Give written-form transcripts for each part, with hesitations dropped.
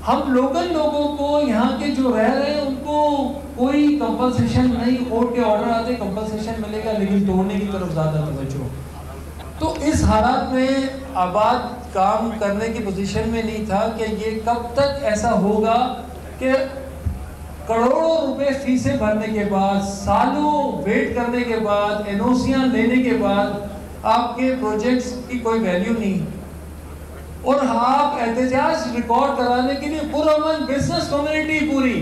हम लोकल लोगों को, यहाँ के जो रह रहे हैं, उनको कोई कंपनसेशन नहीं, कोर्ट के ऑर्डर आते कंपनसेशन मिलेगा, लेकिन तोड़ने की तरफ ज़्यादा तवज्जो। तो इस हालात में आबाद काम करने की पोजीशन में नहीं था कि ये कब तक ऐसा होगा कि करोड़ों रुपए फीसें भरने के बाद, सालों वेट करने के बाद, एनओसियां लेने के बाद आपके प्रोजेक्ट्स की कोई वैल्यू नहीं, और आप एहतजाज रिकॉर्ड कराने के लिए पुरअमन बिजनेस कम्युनिटी पूरी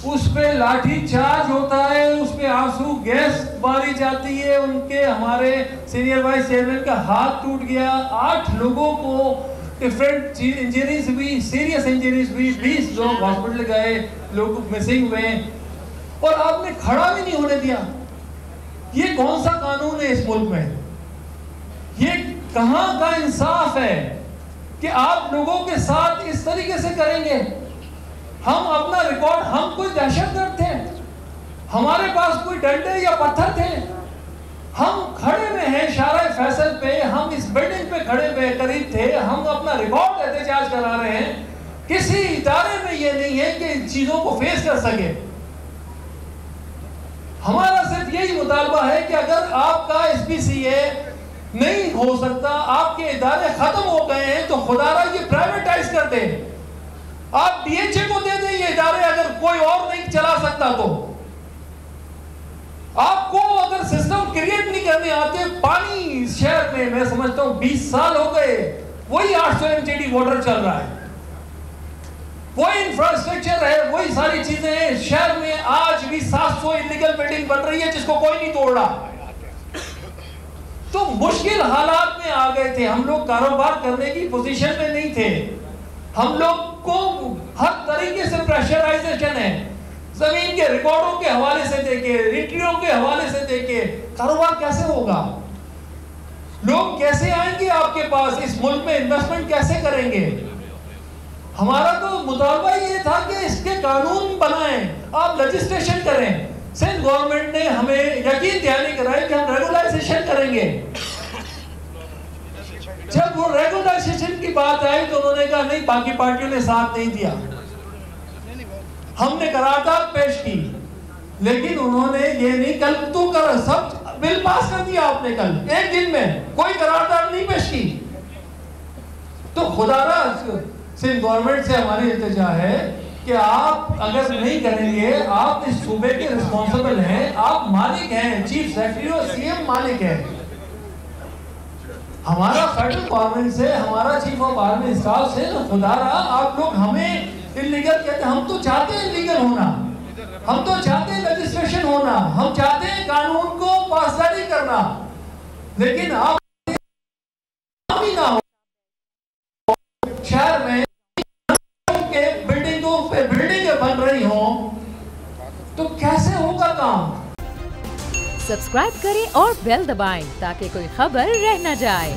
उस पे लाठी चार्ज होता है, उस पे आंसू गैस मारी जाती है, उनके हमारे सीनियर वाइस चेयरमैन का हाथ टूट गया, 8 लोगों को डिफरेंट इंजरीज हुई, सीरियस इंजरीज हुई, 20 लोग हॉस्पिटल गए, लोग मिसिंग हुए, और आपने खड़ा भी नहीं होने दिया। ये कौन सा कानून है इस मुल्क में? ये कहां का इंसाफ है कि आप लोगों के साथ इस तरीके से करेंगे? हम अपना रिकॉर्ड, हम कोई दहशतगर्द थे? हमारे पास कोई डंडे या पत्थर थे? हम खड़े में हैं शारा फैसल पे, हम इस बिल्डिंग पे खड़े हुए करीब थे, हम अपना रिकॉर्ड एहतजाज करा रहे हैं। किसी इदारे में ये नहीं है कि इन चीजों को फेस कर सके। हमारा सिर्फ यही मुतालबा है कि अगर आपका SPCA नहीं हो सकता, आपके इदारे खत्म हो गए हैं, तो खुदारा ये प्राइवेटाइज कर दे, आप DHA को दे दें ये इदारे, अगर कोई और नहीं चला सकता तो। आपको अगर सिस्टम क्रिएट नहीं करने आते, पानी इस शहर में मैं समझता हूं 20 साल हो गए वही 800 MTD वाटर चल रहा है, वही इंफ्रास्ट्रक्चर है, वही सारी चीजें हैं। शहर में आज भी 700 इलीगल बिल्डिंग बन रही है जिसको कोई नहीं तोड़ रहा। तो मुश्किल हालात में आ गए थे हम लोग, कारोबार करने की पोजीशन में नहीं थे। हम लोग को हर तरीके से प्रेशराइजेशन है, जमीन के रिकॉर्डों के हवाले से देखे, रिट्रियों के हवाले से देखे, कारोबार कैसे होगा? लोग कैसे आएंगे आपके पास? इस मुल्क में इन्वेस्टमेंट कैसे करेंगे? हमारा तो मुतालबा ये था कि इसके कानून बनाएं, आप लेजिस्लेशन करें। सिंध गवर्नमेंट ने हमें यकीन दिलाने कराया कि हम रेगुलाइजेशन करेंगे। जब वो रेगुलाइजेशन की बात आई तो उन्होंने कहा नहीं, बाकी पार्टियों ने साथ नहीं दिया। हमने करारदाद पेश की, लेकिन उन्होंने ये नहीं, कल तो कर सब बिल पास कर दिया आपने, कल एक दिन में कोई करारदाद नहीं पेश की। तो खुदारा सिंध गवर्नमेंट से हमारी इल्तिजा है कि आप अगर नहीं करेंगे, आप इस सूबे के रिस्पॉन्सिबल हैं, आप मालिक हैं, चीफ सेक्रेटरी और CM मालिक हैं। हमारा फेडरल गवर्नमेंट से, हमारा चीफ ऑफ आर्मी स्टाफ से, तो खुदारा आप लोग हमें इलीगल कहते हैं। हम तो चाहते हैं इलीगल होना, हम तो चाहते हैं रजिस्ट्रेशन होना, हम चाहते हैं कानून को पासदारी करना, लेकिन आप भी ना हो शहर में के बिल्डिंगों पे बिल्डिंगें बन रही हो, तो कैसे होगा काम? सब्सक्राइब करें और बेल दबाएं ताकि कोई खबर रह न जाए।